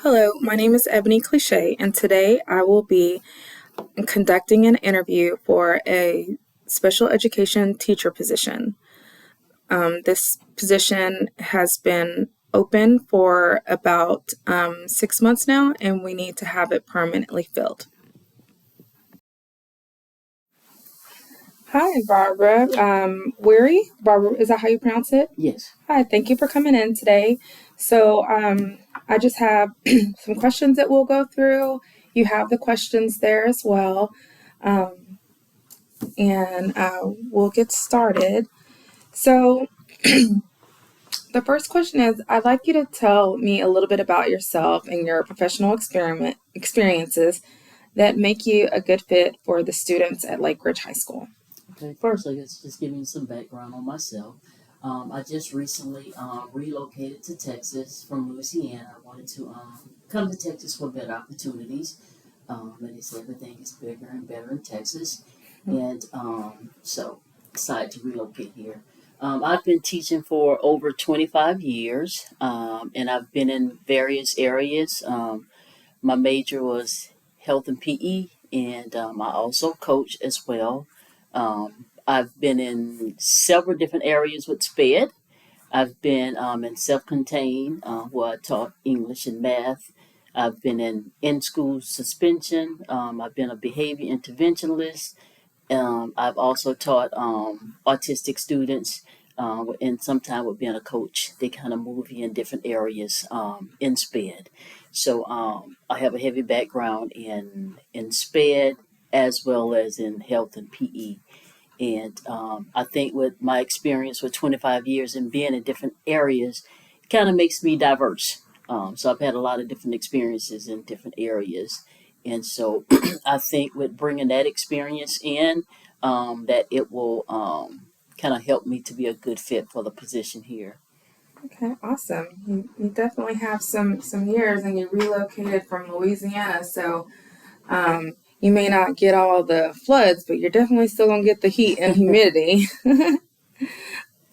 Hello, my name is Eboni Cleshay, and today I will be conducting an interview for a special education teacher position. This position has been open for about 6 months now, and we need to have it permanently filled. Hi, Barbara. Weary? Barbara, is that how you pronounce it? Yes. Hi, thank you for coming in today. So, I just have some questions that we'll go through. You have the questions there as well. And we'll get started. So, the first question is I'd like you to tell me a little bit about yourself and your professional experiences that make you a good fit for the students at Lake Ridge High School. Okay. First, I guess just giving you some background on myself. I just recently relocated to Texas from Louisiana. I wanted to come to Texas for better opportunities. And they say everything is bigger and better in Texas. And so decided to relocate here. I've been teaching for over 25 years, and I've been in various areas. My major was health and PE, and I also coach as well. I've been in several different areas with SPED. I've been in self-contained, where I taught English and math. I've been in school suspension. I've been a behavior interventionist. I've also taught autistic students, and sometimes with being a coach, they kind of move you in different areas in SPED. So I have a heavy background in SPED as well as in health and PE. And I think with my experience with 25 years and being in different areas, it kind of makes me diverse. So I've had a lot of different experiences in different areas. And so I think with bringing that experience in, that it will kind of help me to be a good fit for the position here. Okay, awesome. You definitely have some years, and you relocated from Louisiana, so you may not get all the floods, but you're definitely still gonna get the heat and humidity.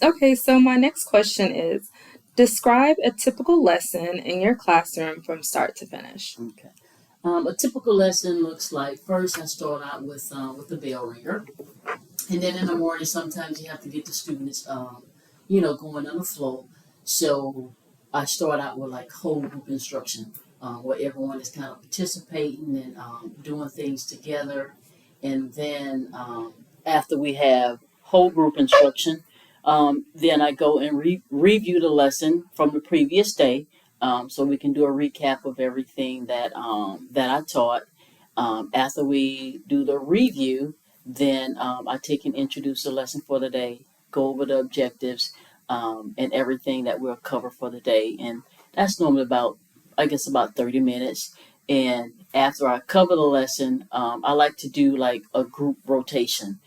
Okay, so my next question is, describe a typical lesson in your classroom from start to finish. Okay. A typical lesson looks like first I start out with the bell ringer, and then in the morning sometimes you have to get the students going on the flow. So I start out with like whole group instruction, where everyone is kind of participating and doing things together, and then after we have whole group instruction, then I go and review the lesson from the previous day, so we can do a recap of everything that I taught. After we do the review, then I take and introduce the lesson for the day, go over the objectives, and everything that we'll cover for the day. And that's normally about, I guess, about 30 minutes. And after I cover the lesson, I like to do like a group rotation,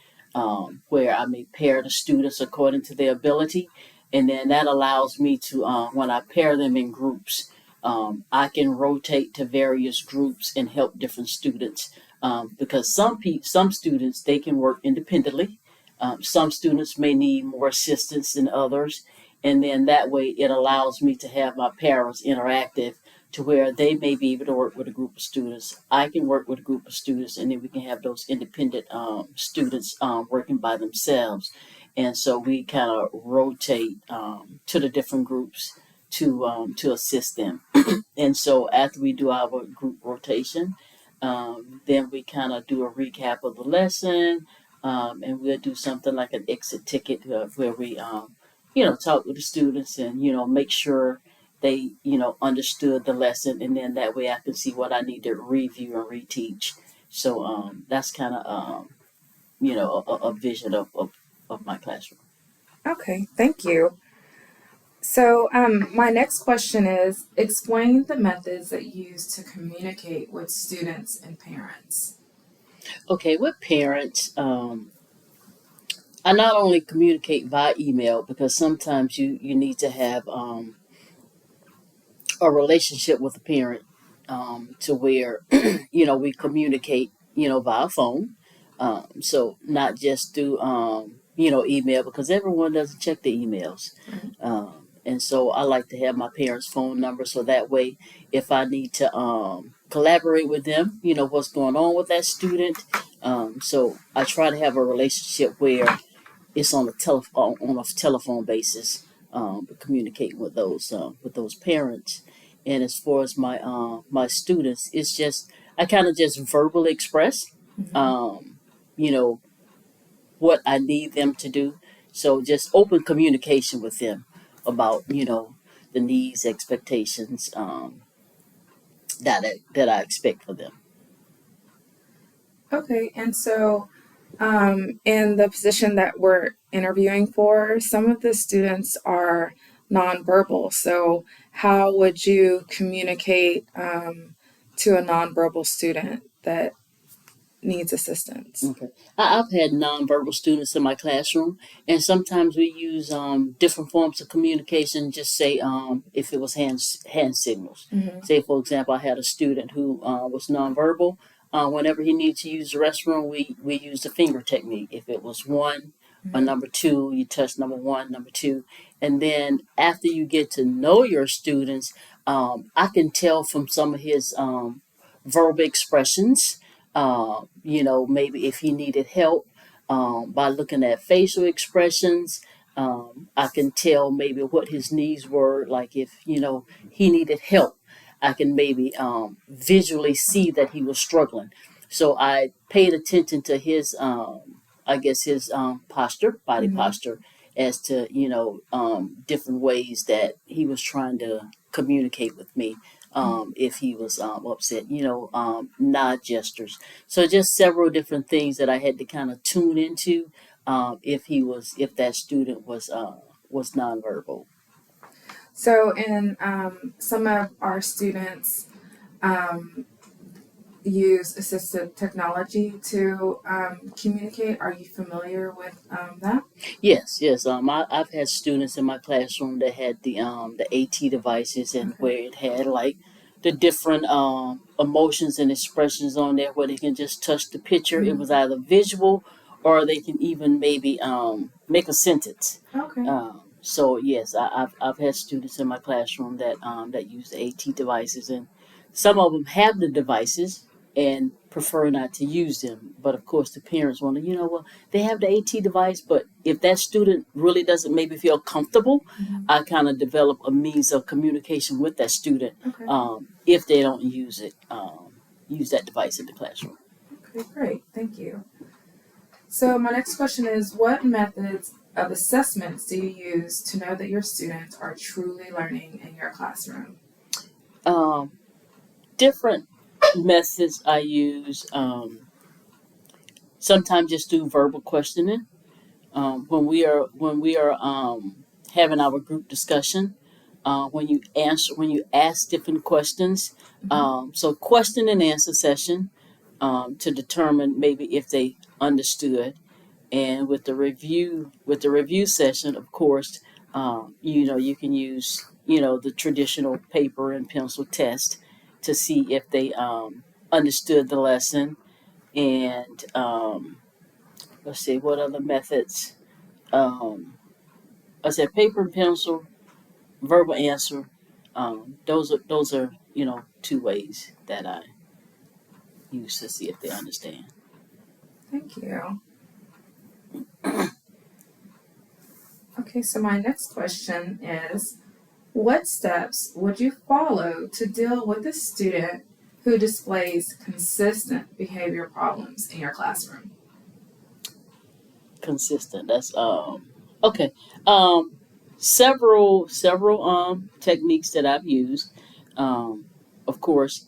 where I may pair the students according to their ability. And then that allows me to, when I pair them in groups, I can rotate to various groups and help different students, because some students they can work independently. Some students may need more assistance than others, and then that way it allows me to have my parents interactive to where they may be able to work with a group of students. I can work with a group of students, and then we can have those independent students working by themselves. And so we kind of rotate to the different groups to assist them. And so after we do our group rotation, then we kind of do a recap of the lesson, and we'll do something like an exit ticket, where we, talk with the students and, make sure they, understood the lesson. And then that way I can see what I need to review and reteach. So that's kind of, a vision of my classroom. Okay, thank you. So, my next question is, explain the methods that you use to communicate with students and parents. Okay, with parents, I not only communicate via email because sometimes you need to have a relationship with a parent, to where we communicate via phone, so not just through email because everyone doesn't check the emails, Right. And so I like to have my parents' phone number so that way, if I need to collaborate with them, what's going on with that student. So I try to have a relationship where it's on a telephone basis, communicating with those parents. And as far as my students, it's just I kind of just verbally express, Mm-hmm. um, you know, what I need them to do. So just open communication with them about the needs, expectations, that I expect for them. Okay, and so in the position that we're interviewing for, some of the students are nonverbal. So, how would you communicate to a nonverbal student that needs assistance? Okay. I've had nonverbal students in my classroom, and sometimes we use different forms of communication. Just say if it was hand signals. Mm-hmm. Say, for example, I had a student who was nonverbal. Whenever he needed to use the restroom, we used the finger technique. If it was one or Mm-hmm. number two, you touch number one, number two. And then after you get to know your students, I can tell from some of his verbal expressions, maybe if he needed help, by looking at facial expressions. I can tell maybe what his needs were. Like if he needed help, I can maybe visually see that he was struggling. So I paid attention to his, I guess his posture, body Mm-hmm. posture, as to different ways that he was trying to communicate with me. If he was upset, nod gestures. So just several different things that I had to kind of tune into, if that student was nonverbal. So, in some of our students um, use assistive technology to communicate. Are you familiar with that? Yes, yes. I've had students in my classroom that had the AT devices, and Okay. where it had like the different emotions and expressions on there, where they can just touch the picture. It was Mm-hmm. either visual, or they can even maybe make a sentence. Okay. So yes, I've had students in my classroom that use the AT devices, and some of them have the devices and prefer not to use them. But of course, the parents want to, well, they have the AT device, but if that student really doesn't maybe feel comfortable, Mm-hmm. I kind of develop a means of communication with that student, Okay. if they don't use that device in the classroom. Okay, great. Thank you. So, my next question is, what methods of assessments do you use to know that your students are truly learning in your classroom? Um, Different methods I use. Sometimes just do verbal questioning, when we are having our group discussion, when you ask different questions. Mm-hmm. So question and answer session, to determine maybe if they understood. And with the review session, of course, you can use the traditional paper and pencil test to see if they understood the lesson. And let's see what other methods. um, I said paper and pencil, verbal answer. Those are two ways that I use to see if they understand. Thank you. Okay, so my next question is, what steps would you follow to deal with a student who displays consistent behavior problems in your classroom? Consistent. That's okay. Um, several techniques that I've used. Um, of course,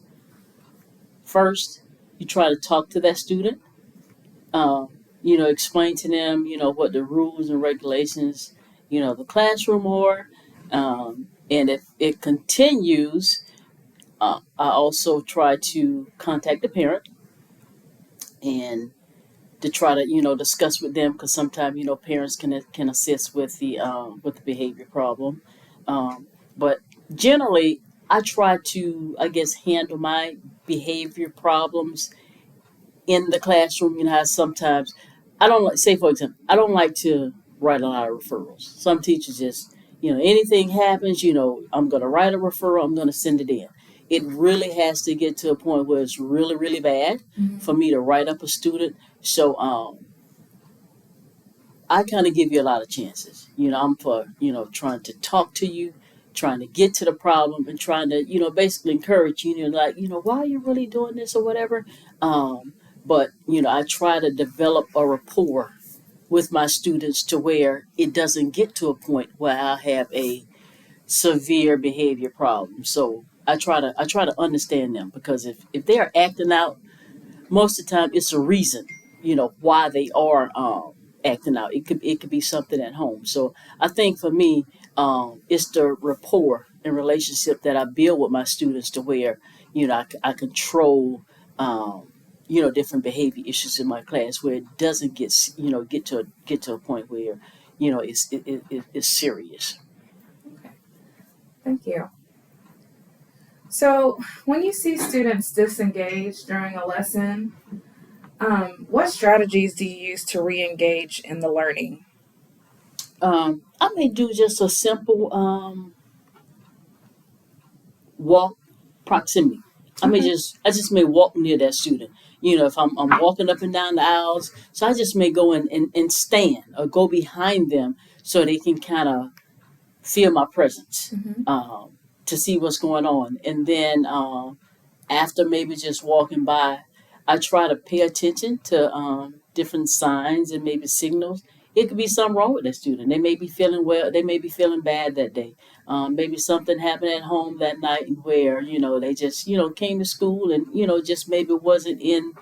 first you try to talk to that student. Um, explain to them what the rules and regulations the classroom are. And if it continues, I also try to contact the parent and to try to discuss with them, because sometimes parents can assist with the behavior problem. But generally, I try to, I guess, handle my behavior problems in the classroom. Sometimes I don't like, say for example, I don't like to write a lot of referrals. Some teachers just Anything happens, I'm going to write a referral, I'm going to send it in. It really has to get to a point where it's really, really bad for Mm-hmm. me to write up a student. So I kind of give you a lot of chances. I'm for, trying to talk to you, trying to get to the problem and trying to, basically encourage you, like, why are you really doing this or whatever. Um, but, I try to develop a rapport with my students to where it doesn't get to a point where I have a severe behavior problem. So I try to understand them, because if they're acting out, most of the time it's a reason, why they are acting out. It could be something at home. So I think for me, it's the rapport and relationship that I build with my students to where I control. Different behavior issues in my class where it doesn't get to a point where it's serious. Okay, thank you. So, when you see students disengage during a lesson, what strategies do you use to re-engage in the learning? I may do just a simple walk proximity. Okay. I just may walk near that student. If I'm walking up and down the aisles, so I just may go and stand or go behind them so they can kind of feel my presence, Mm-hmm. to see what's going on. And then after maybe just walking by, I try to pay attention to different signs and maybe signals. It could be something wrong with that student. They may be feeling well. They may be feeling bad that day. Maybe something happened at home that night where they just came to school and just maybe wasn't in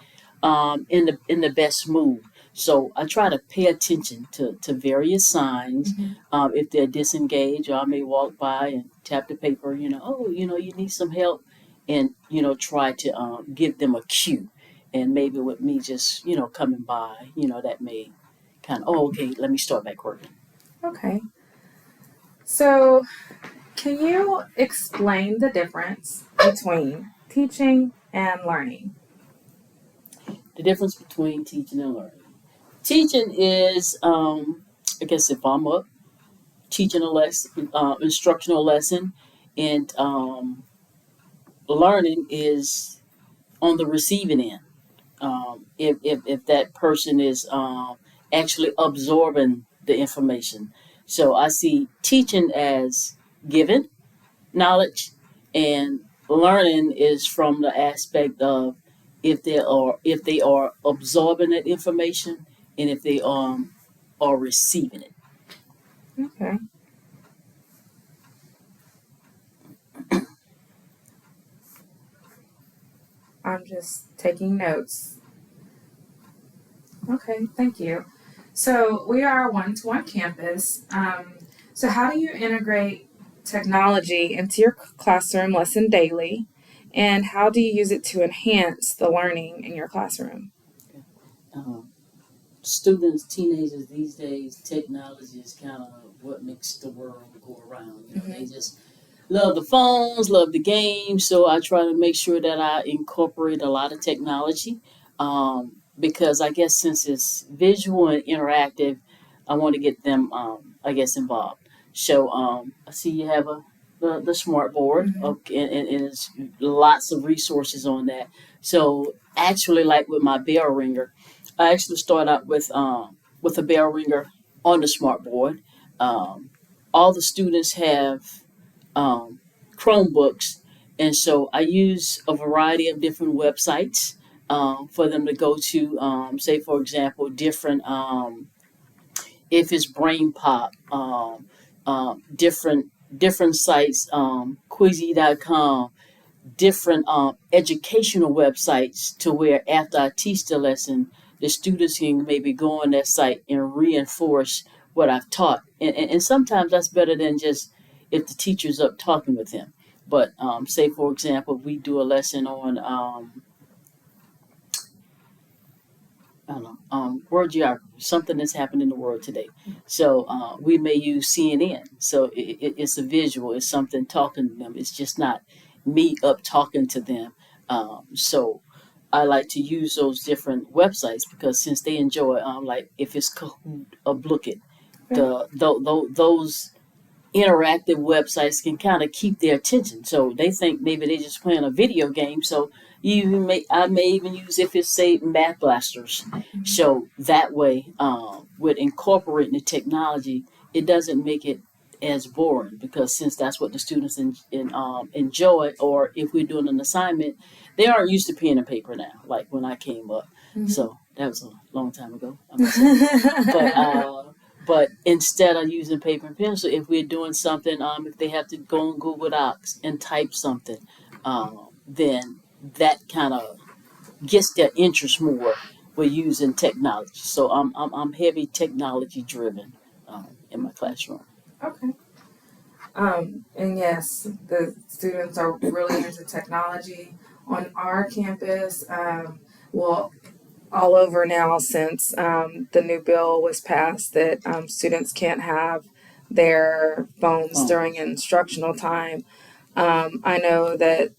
the best mood. So I try to pay attention to various signs. Mm-hmm. If they're disengaged, or I may walk by and tap the paper. Oh, you need some help, and try to give them a cue. And maybe with me just coming by, that may kind of, oh, okay, let me start back working. Okay. So, can you explain the difference between teaching and learning? The difference between teaching and learning. Teaching is, I guess, if I'm up teaching a lesson, instructional lesson, and learning is on the receiving end. If that person is actually absorbing the information. So I see teaching as giving knowledge, and learning is from the aspect of if they are absorbing that information, and if they are receiving it. Okay. I'm just taking notes. Okay, thank you. So, we are a one-to-one campus. So, how do you integrate technology into your classroom lesson daily? And how do you use it to enhance the learning in your classroom? Um, Students, teenagers these days, technology is kind of what makes the world go around. They Mm-hmm. just love the phones, love the games. So I try to make sure that I incorporate a lot of technology, because I guess since it's visual and interactive, I want to get them, I guess, involved. So I see you have the smart board, Mm-hmm. okay, and it's lots of resources on that. So actually, like with my bell ringer, I actually start out with a bell ringer on the smart board. Um, all the students have um, Chromebooks, and so I use a variety of different websites for them to go to. Say, for example, different if it's Brain Pop, different sites, Quizzy.com, different educational websites, to where after I teach the lesson, the students can maybe go on that site and reinforce what I've taught. And sometimes that's better than just if the teacher's up talking with them. But say, for example, we do a lesson on I don't know, world geography, something that's happened in the world today. So we may use CNN. So it's a visual, it's something talking to them. It's just not me up talking to them. So I like to use those different websites, because since they enjoy, like if it's Kahoot or Blookit, Okay. those interactive websites can kind of keep their attention. So they think maybe they're just playing a video game. So I may even use, if it's say Math Blasters. Mhm. So that way, with incorporating the technology, it doesn't make it as boring, because since that's what the students enjoy, or if we're doing an assignment, they aren't used to pen and paper now, like when I came up. Mhm. So that was a long time ago, I must say. But instead of using paper and pencil, if we're doing something, if they have to go on Google Docs and type something, then that kind of gets their interest more with using technology. So I'm heavy technology driven in my classroom. Okay. And yes, the students are really into technology on our campus. Well, all over now since the new bill was passed that students can't have their phones during Phones. instructional time. I know that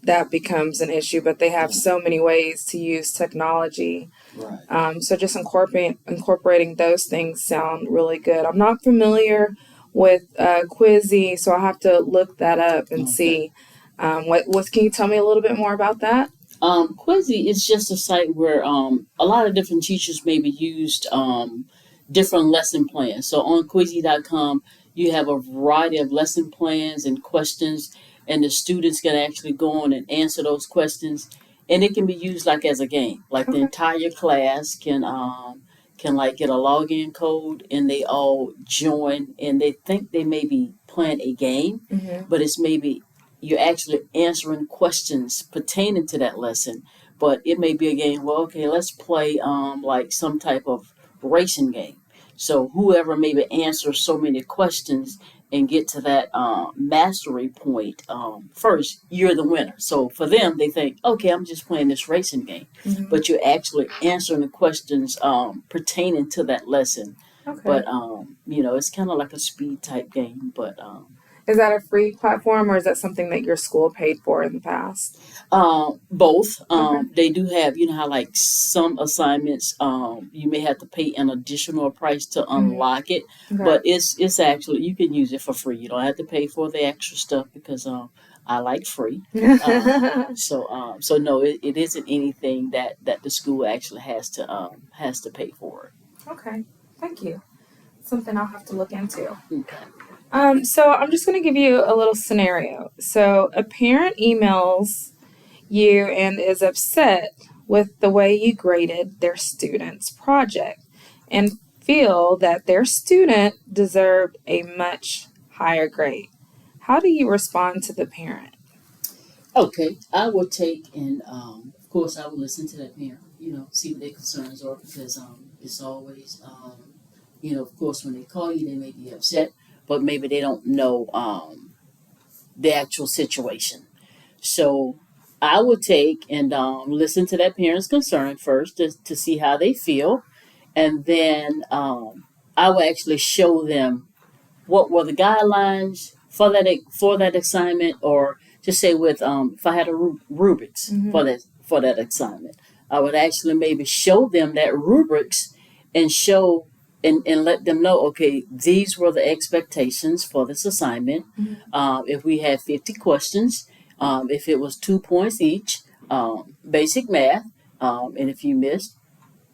that becomes an issue, but they have Yeah. so many ways to use technology. Right. So just incorporating those things sound really good. I'm not familiar with Quizzy, so I'll have to look that up and Okay. see what. Can you tell me a little bit more about that? Quizy is just a site where a lot of different teachers maybe used different lesson plans. So on Quizy.com, you have a variety of lesson plans and questions, and the students can actually go on and answer those questions, and it can be used like as a game. Like the Okay. entire class can like get a login code, and they all join, and they think they may be playing a game, Mm-hmm. but it's maybe you're actually answering questions pertaining to that lesson. But it may be a game, well, okay, let's play like some type of racing game. So whoever maybe answers so many questions and get to that mastery point first, you're the winner. So for them, they think, okay, I'm just playing this racing game, Mm-hmm. but you're actually answering the questions pertaining to that lesson. Okay. But it's kind of like a speed type game, but Is that a free platform or is that something that your school paid for in the past? Both. Okay. They do have, how like some assignments, you may have to pay an additional price to Mm-hmm. unlock it, Okay. but it's actually you can use it for free. You don't have to pay for the extra stuff because I like free. So no, it isn't anything that the school actually has to pay for. Okay. Thank you. Something I'll have to look into. Okay. So I'm just going to give you a little scenario. So a parent emails you and is upset with the way you graded their student's project and feel that their student deserved a much higher grade. How do you respond to the parent? Okay, I will take and of course I will listen to that parent. See what their concerns are, because it's always of course when they call you they may be upset, but maybe they don't know the actual situation. So I will take and listen to that parent's concern first to see how they feel, and then I will actually show them what were the guidelines for that assignment, or just say with if I had a rubrics Mm-hmm. for that assignment, I would actually maybe show them that rubrics and show and let them know, okay, these were the expectations for this assignment. Mm-hmm. If we had 50 questions, if it was 2 points each, basic math, and if you missed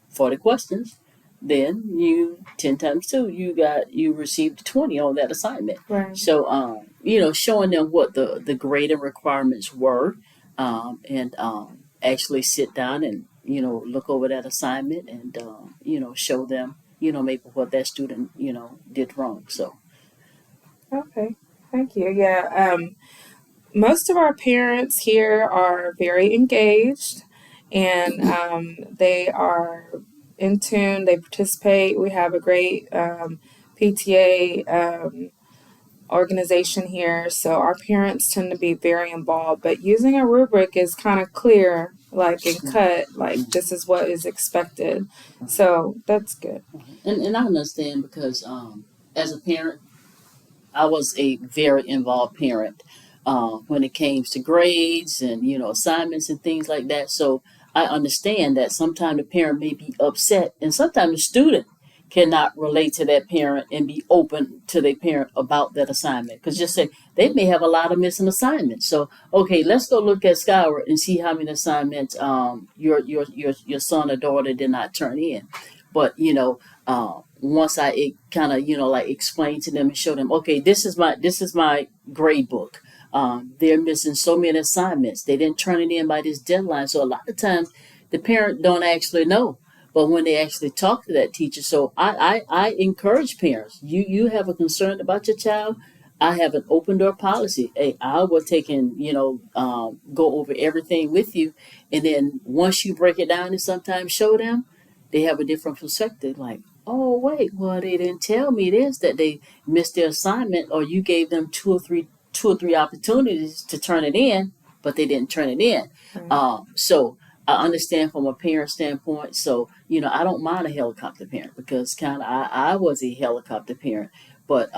40 questions, then you 10 times 2, you received 20 on that assignment. Right. So showing them what the grading requirements were, and actually sit down and look over that assignment, and show them maybe what that student did wrong. So Okay. Thank you. Yeah. Most of our parents here are very engaged and they are in tune, they participate. We have a great PTA organization here, so our parents tend to be very involved. But using a rubric is kind of clear, like and cut, like this is what is expected. So that's good. and I understand, because as a parent, I was a very involved parent when it came to grades and assignments and things like that. So I understand that sometimes the parent may be upset, and sometimes the student cannot relate to that parent and be open to their parent about that assignment. Because just say they may have a lot of missing assignments. So okay, let's go look at Skyward and see how many assignments your son or daughter did not turn in. But once I kind of like explain to them and show them, okay, this is my grade book. They're missing so many assignments. They didn't turn it in by this deadline. So a lot of times the parent don't actually know. But when they actually talk to that teacher, so I encourage parents. You have a concern about your child. I have an open door policy. Hey, I will take and go over everything with you, and then once you break it down and sometimes show them, they have a different perspective. Like, oh wait, well they didn't tell me this that they missed their assignment, or you gave them two or three opportunities to turn it in, but they didn't turn it in. Right. So I understand from a parent standpoint. So I don't mind a helicopter parent because kind of I was a helicopter parent, but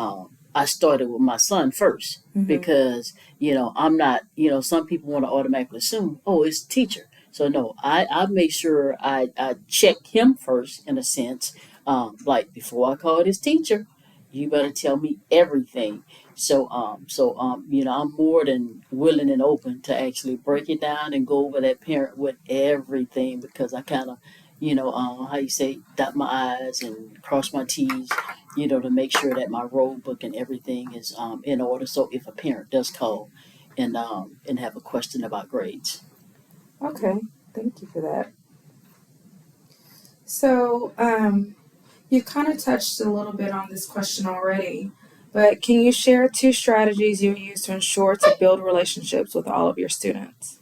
I started with my son first Mm-hmm. because I'm not. Some people want to automatically assume, oh, it's teacher. So no, I make sure I check him first in a sense. Like before I call his teacher, you better tell me everything. I'm more than willing and open to actually break it down and go over that parent with everything because I kind of, how you say, dot my I's and cross my T's, to make sure that my roll book and everything is in order. So if a parent does call and have a question about grades. Okay, thank you for that. So, you kind of touched a little bit on this question already, but can you share two strategies you use to ensure to build relationships with all of your students?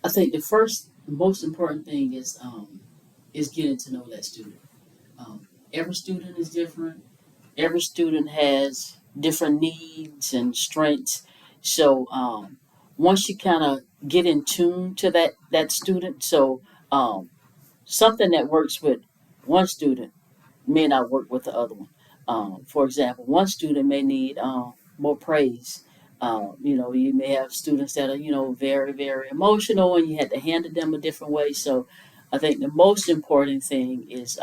I think the most important thing is getting to know that student. Every student is different. Every student has different needs and strengths. So once you kind of get in tune to that student, so something that works with one student may not work with the other one. For example, one student may need more praise. You may have students that are very very emotional, and you had to handle them a different way. So I think the most important thing is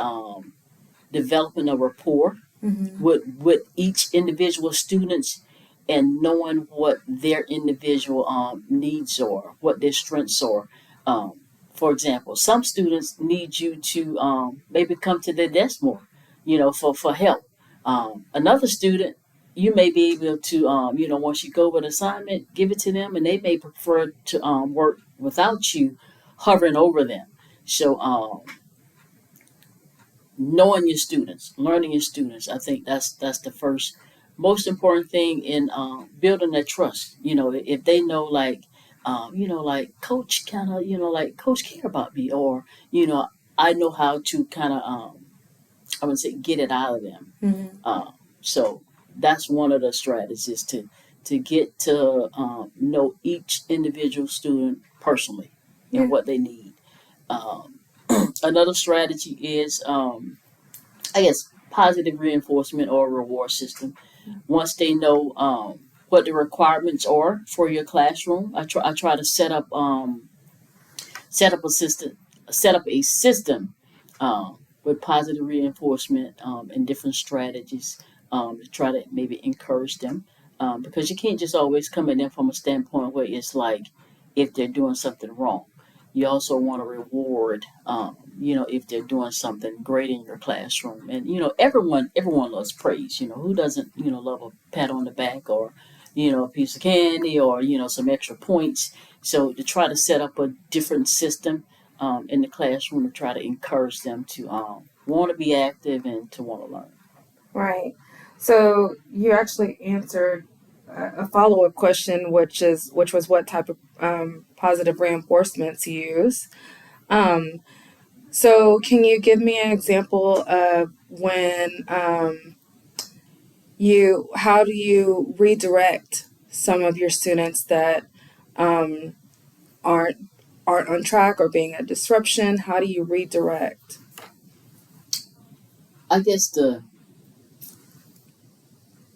developing a rapport Mm-hmm. with each individual students and knowing what their individual needs are, what their strengths are. Um, for example, some students need you to maybe come to their desk more, for help. Another student, you may be able to, once you go with an assignment, give it to them, and they may prefer to work without you hovering over them. So knowing your students, learning your students. I think that's the first most important thing in building that trust. If they know like coach kind of like coach care about me, or I know how to kind of I would say get it out of them. Mm-hmm. So that's one of the strategies to get to know each individual student personally and Yeah. what they need. Um, Another strategy is I guess positive reinforcement or reward system. Once they know what the requirements are for your classroom, I try to set up a system set up a system with positive reinforcement and different strategies to try to maybe encourage them because you can't just always come at them from a standpoint where it's like if they're doing something wrong. You also want to reward if they're doing something great in your classroom. And everyone loves praise. Who doesn't love a pat on the back, or a piece of candy, or some extra points. So to try to set up a different system in the classroom to try to encourage them to want to be active and to want to learn. Right. So you actually answered a follow up question, which was what type of positive reinforcements you use. Um, so can you give me an example of when how do you redirect some of your students that um, aren't aren't on track or being a disruption? How do you redirect? I guess the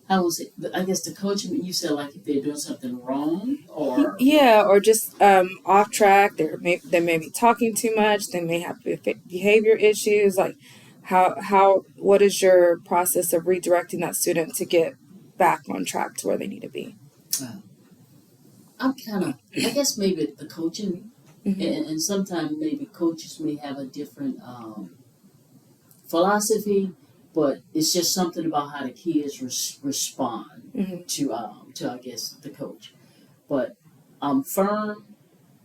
how was it? I guess the coaching you said like if they're doing something wrong or Yeah, or just off track. They may be talking too much. They may have behavior issues. Like, what is your process of redirecting that student to get back on track to where they need to be? Uh, I'm kind of, I guess maybe the coaching, Mm-hmm. and sometimes maybe coaches may have a different philosophy, but it's just something about how the kids respond Mm-hmm. to I guess the coach. But I'm firm,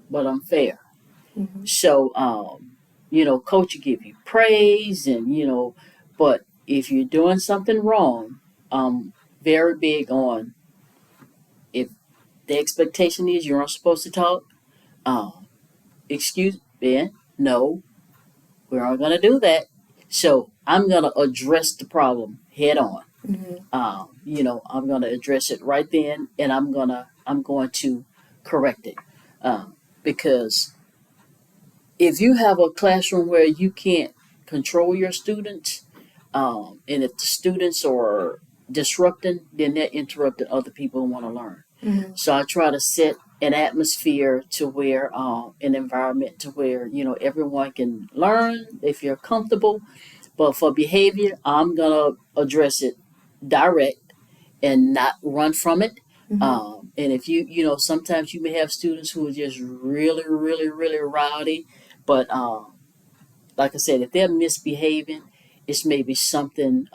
but I'm fair. Mm-hmm. So coach will give you praise, and but if you're doing something wrong, I'm very big on, if the expectation is you're not supposed to talk. Um, Excuse Ben, no, we're not gonna do that. So I'm gonna address the problem head on. Mm-hmm. I'm gonna address it right then, and I'm going to correct it, because if you have a classroom where you can't control your students, and if the students are disrupting, then they're interrupting other people who want to learn. Mm-hmm. So I try to set an atmosphere to where, an environment to where, everyone can learn if you're comfortable. But for behavior, I'm gonna address it direct and not run from it. Mm-hmm. And if sometimes you may have students who are just really, really, really rowdy, but like I said, if they're misbehaving, it's maybe something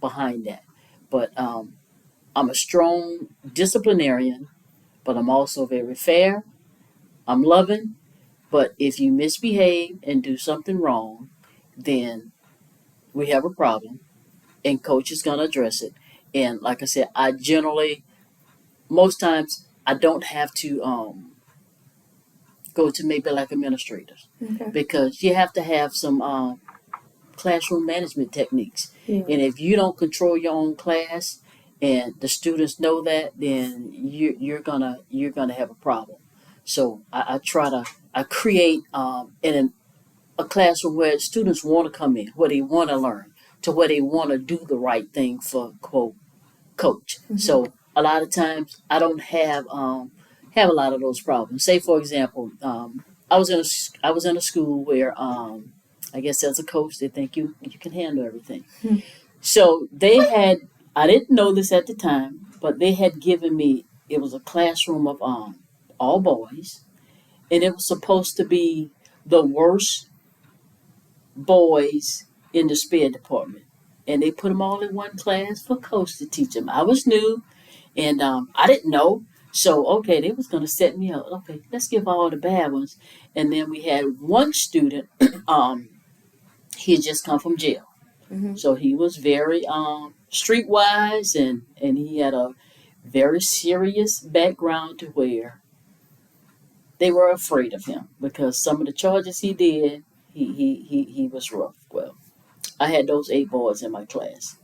behind that. But I'm a strong disciplinarian, but I'm also very fair. I'm loving, but if you misbehave and do something wrong, then we have a problem, and coach is going to address it. And like I said, I generally, most times, I don't have to go to maybe like administrators, Okay. because you have to have some classroom management techniques. Yeah. And if you don't control your own class and the students know that, then you're gonna have a problem. So I try to I create a classroom where students want to come in, where they want to learn, to where they want to do the right thing for quote coach. Mm-hmm. So a lot of times I don't have a lot of those problems. Say for example, I was in a school where I guess as a coach they think you can handle everything. So they had, I didn't know this at the time, but they had given me, it was a classroom of all boys, and it was supposed to be the worst boys in the sped department. And they put them all in one class for coach to teach them. I was new, and I didn't know. So okay, they was gonna set me up. Okay, let's give all the bad ones. And then we had one student. He had just come from jail, Mm-hmm. so he was very streetwise, and he had a very serious background to where they were afraid of him because some of the charges he did, he was rough. Well, I had those 8 boys in my class.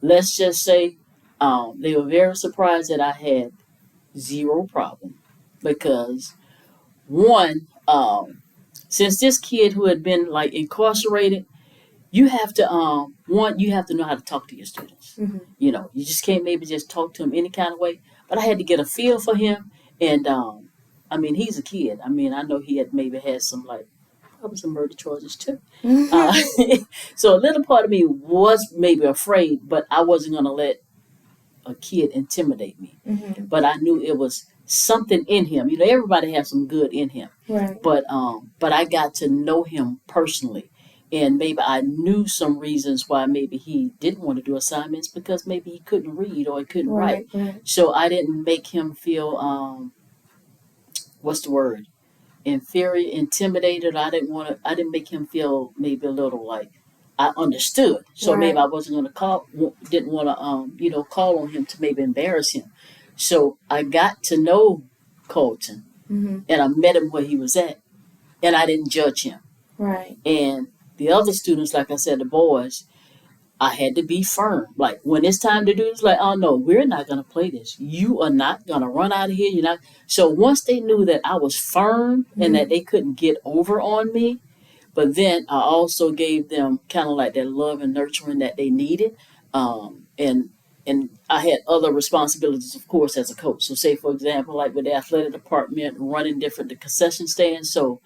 Let's just say they were very surprised that I had zero problem, because one, since this kid who had been like incarcerated, you have to you have to know how to talk to your students. Mm-hmm. You just can't maybe just talk to him any kind of way. But I had to get a feel for him, and I mean he's a kid. I mean I know he had maybe had some like probably some murder charges too. Uh, so a little part of me was maybe afraid, but I wasn't gonna let a kid intimidate me. Mm-hmm. But I knew it was something in him. Everybody has some good in him. Right. But I got to know him personally, and maybe I knew some reasons why maybe he didn't want to do assignments, because maybe he couldn't read or he couldn't write. Right. Right. So I didn't make him feel what's the word, inferior, intimidated. I didn't make him feel maybe a little like I understood. So maybe Right. I wasn't going to didn't want to call on him to maybe embarrass him. So I got to know Colton, Mm-hmm. and I met him where he was at, and I didn't judge him. Right. And the other students, like I said, the boys, I had to be firm. Like when it's time to do this, like, oh no, we're not gonna play this. You are not gonna run out of here. You're not. So once they knew that I was firm and Mm-hmm. that they couldn't get over on me, but then I also gave them kind of like that love and nurturing that they needed. And I had other responsibilities, of course, as a coach. So say for example, like with the athletic department, running different the concession stands. So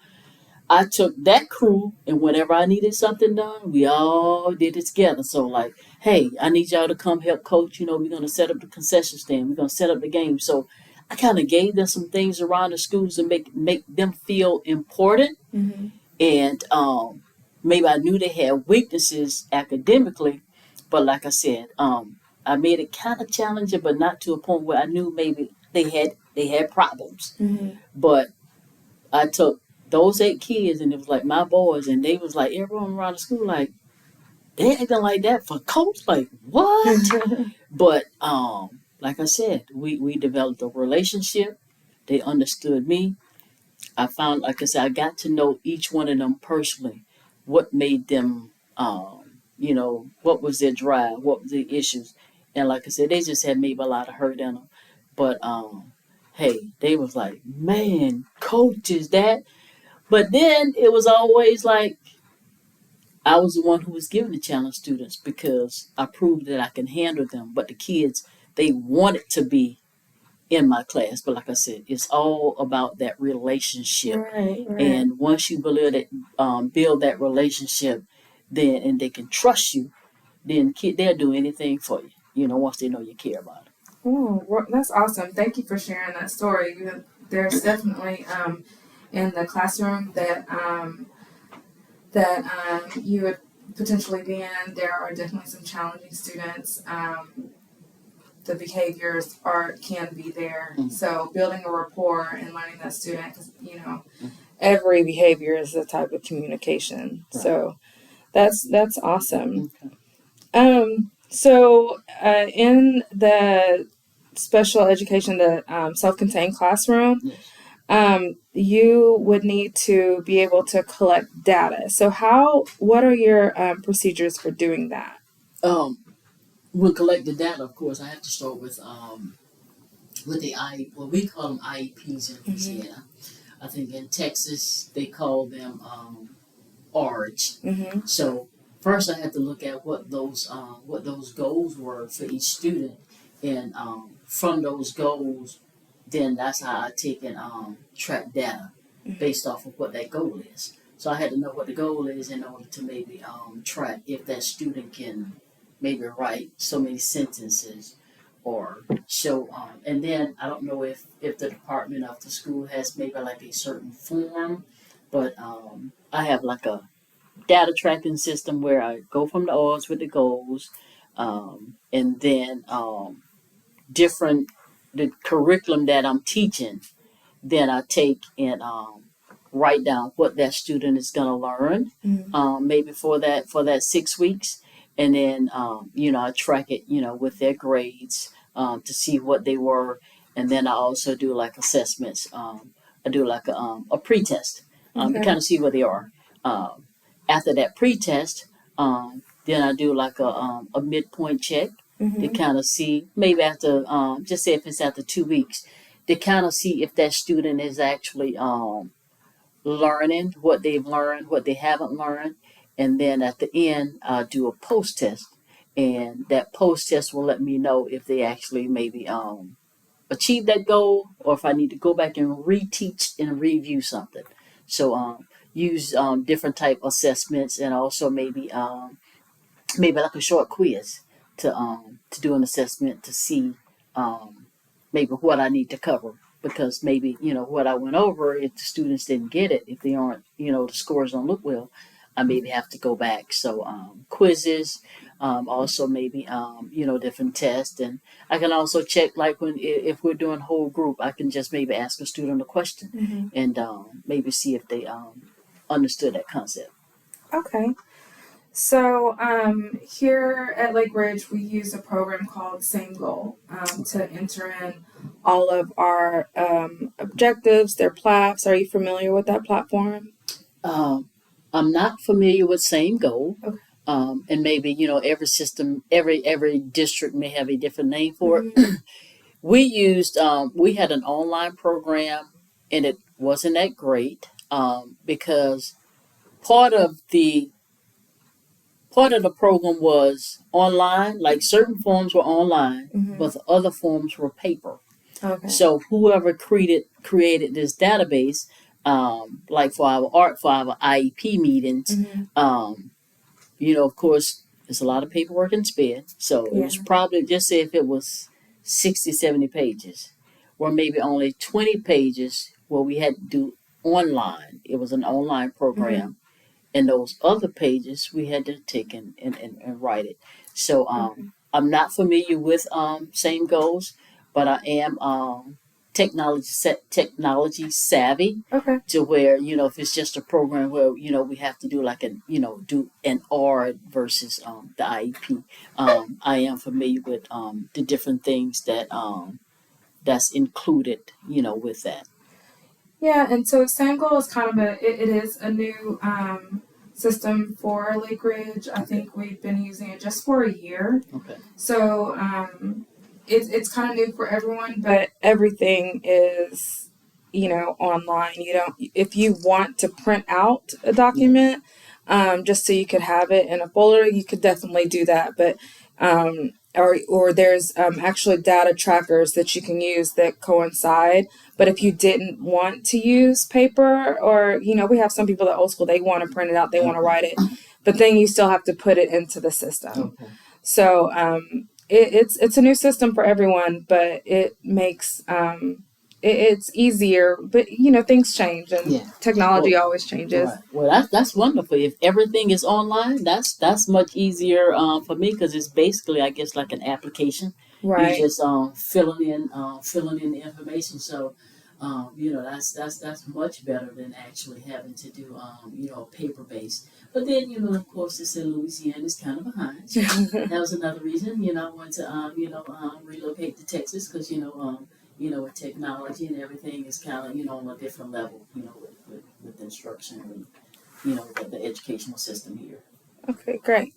I took that crew, and whenever I needed something done, we all did it together. So, like, hey, I need y'all to come help coach. We're going to set up the concession stand. We're going to set up the game. So, I kind of gave them some things around the schools to make them feel important. Mm-hmm. And maybe I knew they had weaknesses academically, but like I said, I made it kind of challenging, but not to a point where I knew maybe they had problems. Mm-hmm. But I took those 8 kids, and it was like my boys, and they was like everyone around the school, like they acting like that for coach, like what? But like I said, we developed a relationship. They understood me. I found, like I said, I got to know each one of them personally. What made them, what was their drive? What was the issues? And like I said, they just had maybe a lot of hurt in them. But hey, they was like, man, coach is that. But then it was always like I was the one who was giving the challenge students because I proved that I can handle them. But the kids, they wanted to be in my class. But like I said, it's all about that relationship. Right, right. And once you build that relationship, then and they can trust you, then they'll do anything for you. Once they know you care about them. Oh, well, that's awesome. Thank you for sharing that story. There's definitely in the classroom that you would potentially be in, there are definitely some challenging students. The behaviors can be there. Mm-hmm. So building a rapport and learning that student, because every behavior is a type of communication. Right. So that's awesome. Okay. So in the special education, the self-contained classroom, yes. You would need to be able to collect data. So what are your procedures for doing that? We'll collect the data, of course. I have to start with the what we call them IEPs in Louisiana. Mm-hmm. I think in Texas they call them ARGs. Mm-hmm. So first I had to look at what those goals were for each student, and from those goals, then that's how I take and track data based off of what that goal is. So I had to know what the goal is in order to maybe track if that student can maybe write so many sentences or show. And then I don't know if the department of the school has maybe like a certain form, but I have like a data tracking system where I go from the odds with the goals, and then the curriculum that I'm teaching, then I take and write down what that student is going to learn, maybe for that 6 weeks, and then I track it, with their grades to see what they were, and then I also do like assessments. I do like a pre-test to kind of see where they are. After that pre-test, then I do like a midpoint check to kind of see maybe after just say if it's after 2 weeks to kind of see if that student is actually learning what they've learned, what they haven't learned, and then at the end I do a post test, and that post test will let me know if they actually maybe achieve that goal or if I need to go back and reteach and review something. So use different type assessments and also maybe like a short quiz to do an assessment to see maybe what I need to cover, because maybe what I went over, if the students didn't get it, if they aren't, the scores don't look well, I maybe have to go back. So quizzes, also maybe different tests, and I can also check like if we're doing whole group, I can just maybe ask a student a question and maybe see if they understood that concept. Okay. So here at Lake Ridge, we use a program called Same Goal to enter in all of our objectives, their plaques. Are you familiar with that platform? I'm not familiar with Same Goal. Okay. And maybe, every system, every district may have a different name for it. We had an online program, and it wasn't that great because part of the program was online, like certain forms were online, but the other forms were paper. Okay. So whoever created this database, like for our IEP meetings, Hmm. of course, there's a lot of paperwork and sped. So it was Yeah. probably, just say if it was 60, 70 pages, or maybe only 20 pages where we had to do online. It was an online Hmm. program. And those other pages we had to take and write it. So Okay. I'm not familiar with same goals, but I am technology savvy Okay. to where if it's just a program where we have to do like do an R versus the IEP. I am familiar with the different things that's included with that. Yeah, and so Same Goal is kind of it is a new system for Lake Ridge. I Okay. think we've been using it just for a year. Okay. So it's kind of new for everyone, but everything is, online. You don't, if you want to print out a Yeah. document, just so you could have it in a folder, you could definitely do that. But or there's actually data trackers that you can use that coincide. But if you didn't want to use paper, or we have some people that old school, they want to print it out, they want to Okay. write it, but then you still have to put it into the system. Okay. So it's a new system for everyone, but it makes it's easier. But things change, and Yeah. technology Well, always changes. right. Well, that's wonderful. If everything is online, that's much easier for me because it's basically, I guess, like an application. You Right. just filling in the information. So, that's much better than actually having to do paper based. But then of course, it's in Louisiana, it's kind of behind. So that was another reason I wanted to relocate to Texas because with technology and everything is kind of on a different level. With instruction and the educational system here. Okay, great.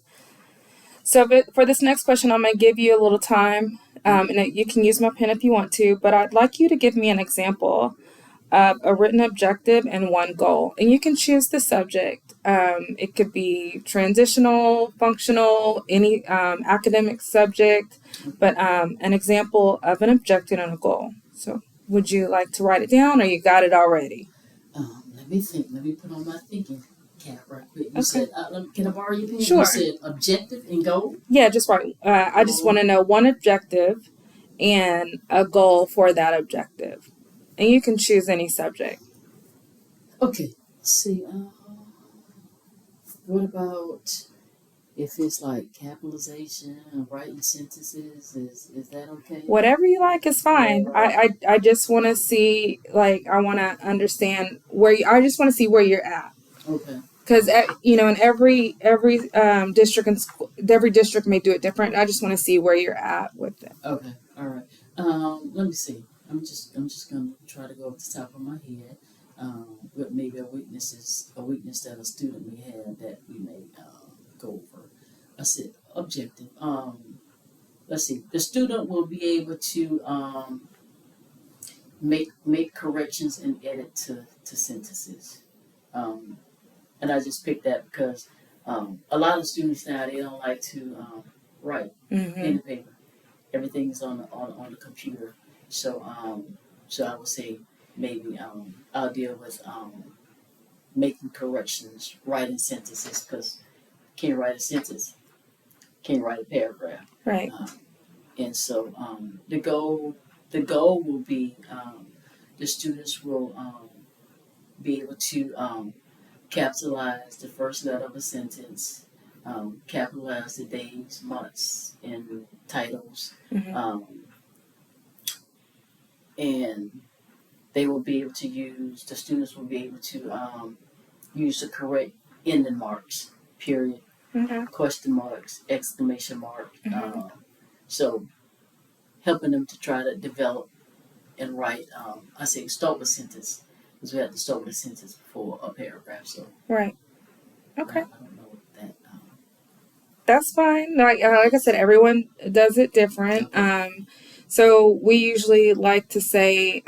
So, but for this next question, I'm going to give you a little time, Okay. and you can use my pen if you want to, but I'd like you to give me an example of a written objective and one goal. And you can choose the subject. It could be transitional, functional, any academic subject, but an example of an objective and a goal. So, would you like to write it down, or you got it already? Let me think. Let me put on my thinking cap right quick. You Okay. said, can I borrow your pen? You Sure. said objective and goal. Yeah, just write. I just want Goal. to know one objective and a goal for that objective. And you can choose any subject. Okay. Let's see. What about if it's like capitalization and writing sentences? Is that okay? Whatever you like is fine. Or I just want to see, like, I want to understand where I just want to see where you're at. okay. Because, in every district may do it different. I just want to see where you're at with it. Okay. All right. Let me see. I'm just gonna try to go off the top of my head. What maybe a weakness that a student may have that we may go over. I said objective. Let's see. The student will be able to make corrections and edit to sentences. Um, and I just picked that because a lot of students now they don't like to write pen Mm-hmm. and paper. Everything is on the computer. So so I would say maybe I'll deal with making corrections, writing sentences because can't write a sentence, can't write a paragraph. Right. Um, and so the goal will be the students will be able to capitalize the first letter of a sentence, capitalize the days, months, and titles, Mm-hmm. and they will be able to use the students will be able to use the correct ending marks, period, Mm-hmm. question marks, exclamation mark. Mm-hmm. So helping them to try to develop and write. I say start with sentence because we have to start with a sentence before a paragraph. So Right. I Okay. don't know what that. That's fine. Like I said, everyone does it different. Okay. So we usually like to say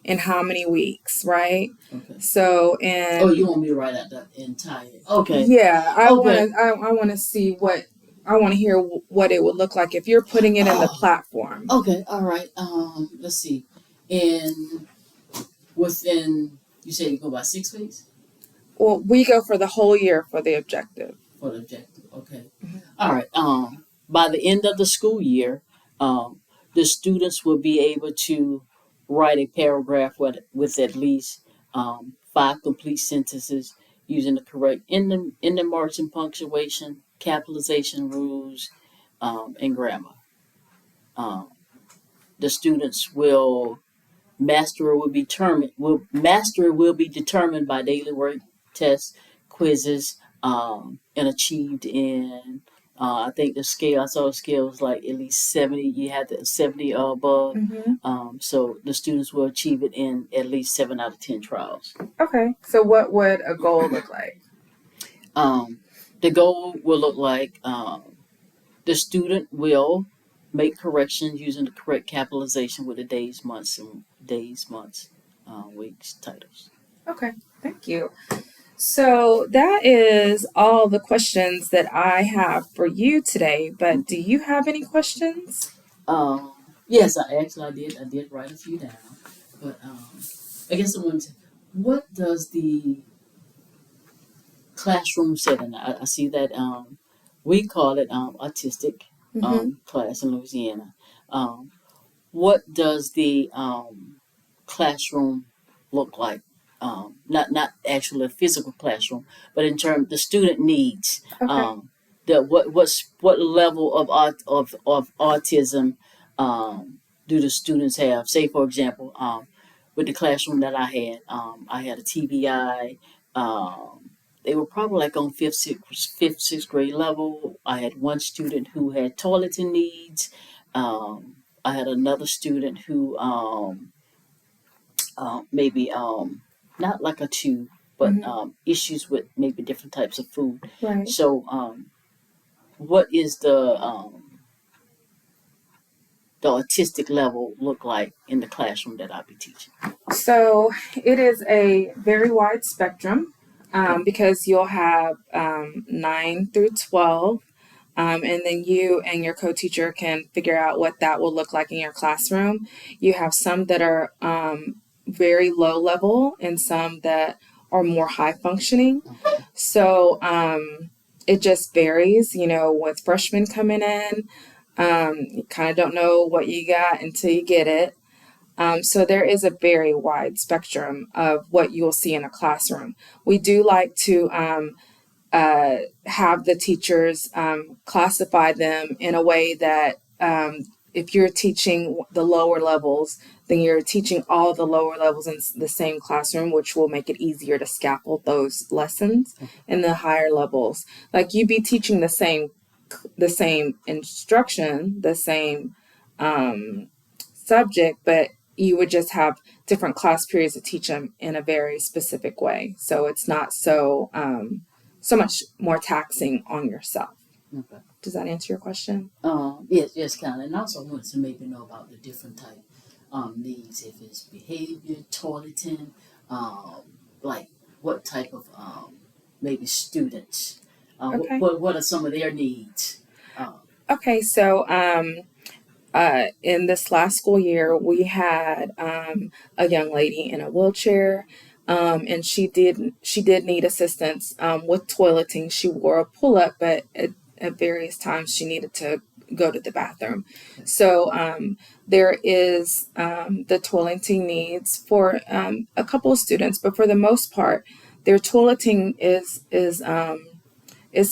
in how many weeks, right? Okay. So Oh, and you want me to write out the entire? Okay. yeah, Okay. I want to see what I want to hear what it would look like if you're putting it in the Oh. platform. Okay. All right. Let's see. In within You say you go by 6 weeks Well, we go for the whole year for the objective. for the objective. Okay. All right. By the end of the school year, um, the students will be able to write a paragraph with at least five complete sentences using the correct ending marks and punctuation, capitalization rules, and grammar. Um, the students will mastery will be determined by daily work tests, quizzes, and achieved in I think the scale I saw the scale was like at least 70. You had the 70 or above. Mm-hmm. So the students will achieve it in at least 7 out of 10 trials. Okay. So what would a goal look like? The goal will look like the student will make corrections using the correct capitalization with the weeks, titles. Okay. Thank you. So that is all the questions that I have for you today. But do you have any questions? Um, yes, I did. I did write a few down, but I guess I wanted to. What does the classroom setting? I see that we call it autistic Mm-hmm. class in Louisiana. Um, what does the classroom look like? Not actually a physical classroom, but in terms the student needs. Okay. What level of autism do the students have? Say for example, with the classroom that I had a TBI. They were probably like on sixth grade level. I had one student who had toileting needs. I had another student who maybe not like a two, but Mm-hmm. issues with maybe different types of food. Right. So, what is the autistic level look like in the classroom that I'll be teaching? So it is a very wide spectrum Okay. because you'll have 9 through 12. And then you and your co-teacher can figure out what that will look like in your classroom. You have some that are very low level and some that are more high functioning. Okay. So it just varies, with freshmen coming in. You kind of don't know what you got until you get it. So there is a very wide spectrum of what you will see in a classroom. We do like to have the teachers classify them in a way that if you're teaching the lower levels, then you're teaching all the lower levels in the same classroom, which will make it easier to scaffold those lessons in the higher levels. Like you'd be teaching the same instruction, the same subject, but you would just have different class periods to teach them in a very specific way. So it's not so much more taxing on yourself. Okay. Does that answer your question? Yes, kind of. And also, I wanted to maybe know about the different type needs. If it's behavior, toileting, like what type of maybe students. Okay. What are some of their needs? Okay. So in this last school year, we had a young lady in a wheelchair, and she did need assistance with toileting. She wore a pull up, but at various times she needed to go to the bathroom. So there is the toileting needs for a couple of students, but for the most part, their toileting is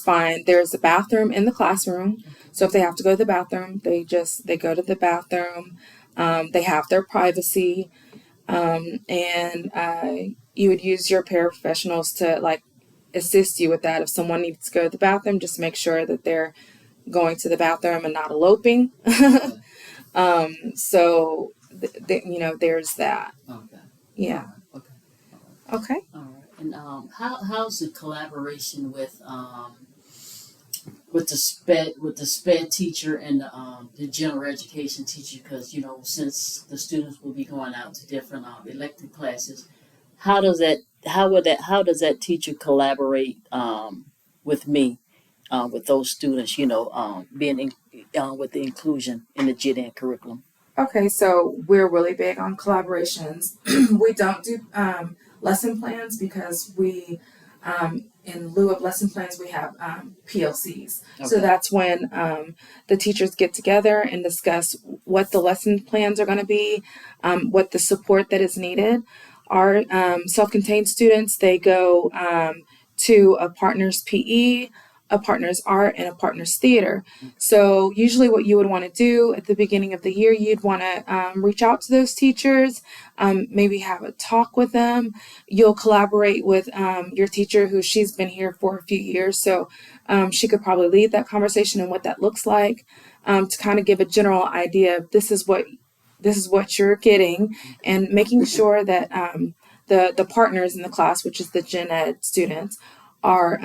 fine. There's a bathroom in the classroom. So if they have to go to the bathroom, they go to the bathroom. They have their privacy, and you would use your paraprofessionals to like assist you with that. If someone needs to go to the bathroom, just make sure that they're going to the bathroom and not eloping. So there's that. Okay. Yeah. All right. Okay. Okay. All right. And how's the collaboration with the sped teacher and the general education teacher? Because since the students will be going out to different elective classes, how does that teacher collaborate with me with those students? Being with the inclusion in the gen ed curriculum. Okay, so we're really big on collaborations. We don't do lesson plans because we, in lieu of lesson plans, we have PLCs. Okay. So that's when the teachers get together and discuss what the lesson plans are going to be, what the support that is needed. Our self-contained students, they go to a partner's PE, a partner's art, and a partner's theater. So usually what you would want to do at the beginning of the year, you'd want to reach out to those teachers, maybe have a talk with them. You'll collaborate with your teacher who she's been here for a few years. So she could probably lead that conversation and what that looks like, to kind of give a general idea of this is what you're getting, and making sure that the partners in the class, which is the gen ed students, are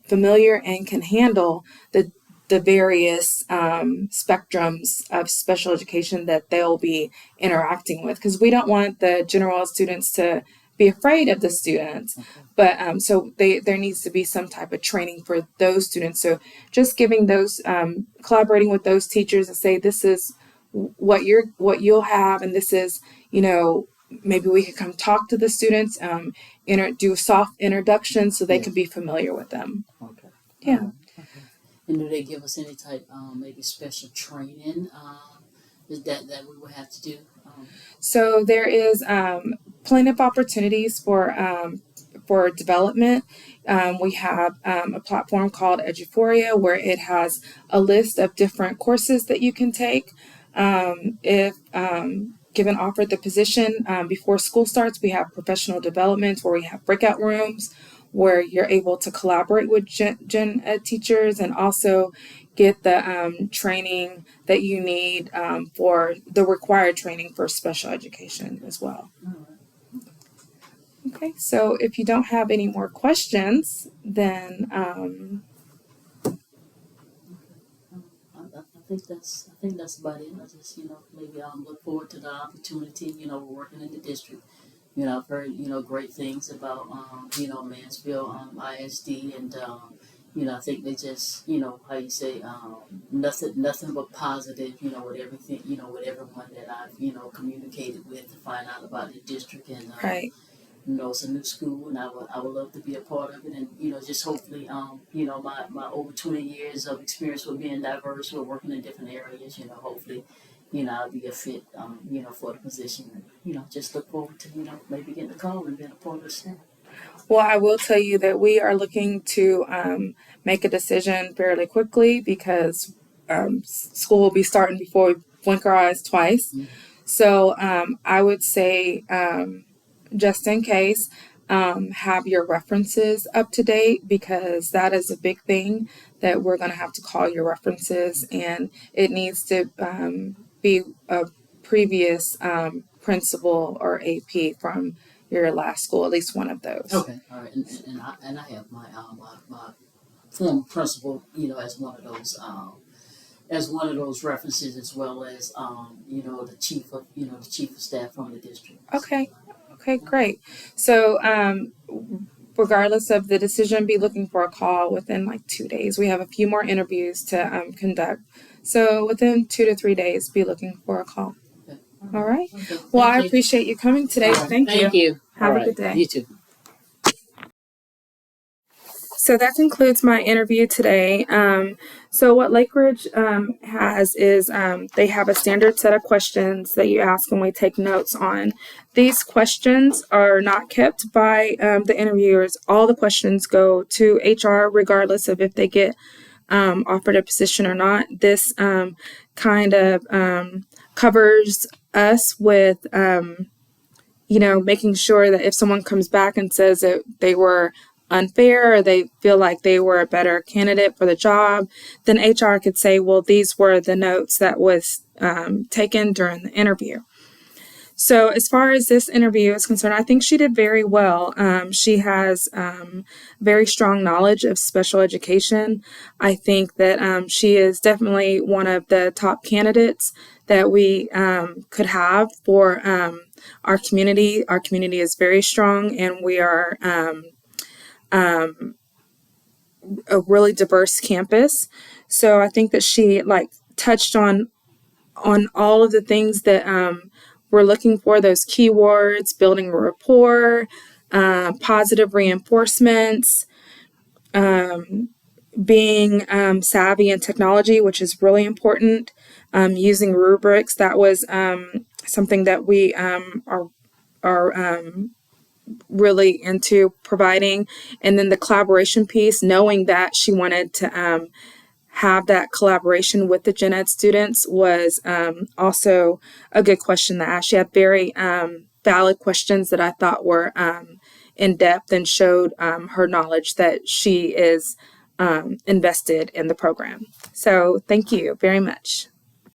familiar and can handle the various spectrums of special education that they'll be interacting with. Because we don't want the general ed students to be afraid of the students, but so there needs to be some type of training for those students. So just giving those, collaborating with those teachers and say, this is what you'll have, and this is, maybe we could come talk to the students, do a soft introduction so they can be familiar with them. Okay. Yeah. Okay. And do they give us any type, maybe special training that we would have to do? So there is plenty of opportunities for development. We have a platform called Eduphoria where it has a list of different courses that you can take. If given offered the position before school starts, we have professional development where we have breakout rooms where you're able to collaborate with gen ed teachers and also get the training that you need for the required training for special education as well. Okay, so if you don't have any more questions, then I think that's about it. I just, maybe look forward to the opportunity. We're working in the district. I've heard, great things about, Mansfield, ISD, and, I think they just, how you say, nothing but positive, with everything, with everyone that I've, communicated with to find out about the district. And, right. It's a new school, and I would love to be a part of it, and just hopefully, my over 20 years of experience with being diverse, with working in different areas, hopefully, I'll be a fit, for the position, and just look forward to maybe getting a call and being a part of the staff. Well, I will tell you that we are looking to make a decision fairly quickly because school will be starting before we blink our eyes twice. Mm-hmm. So I would say, just in case, have your references up to date because that is a big thing that we're going to have to call your references, and it needs to be a previous principal or AP from your last school, at least one of those. Okay, all right, and I have my my former principal, as one of those references, as well as the chief of staff from the district. Okay, great. So regardless of the decision, be looking for a call within like 2 days. We have a few more interviews to conduct. So within 2 to 3 days, be looking for a call. Okay. All right. Okay. Well, I appreciate you coming today. Right. Thank you. Have a good day. You too. So that concludes my interview today. So what Lakeridge has is they have a standard set of questions that you ask and we take notes on. These questions are not kept by the interviewers. All the questions go to HR regardless of if they get offered a position or not. This kind of covers us with making sure that if someone comes back and says that they were unfair or they feel like they were a better candidate for the job, then HR could say, well, these were the notes that was taken during the interview. So as far as this interview is concerned, I think she did very well. She has very strong knowledge of special education. I think that she is definitely one of the top candidates that we could have for our community. Our community is very strong, and we are a really diverse campus. So I think that she touched on all of the things that we're looking for, those keywords, building a rapport, positive reinforcements, being savvy in technology, which is really important, using rubrics. That was something that we are really into providing. And then the collaboration piece, knowing that she wanted to have that collaboration with the gen ed students was also a good question to ask. She had very valid questions that I thought were in depth and showed her knowledge that she is invested in the program. So thank you very much.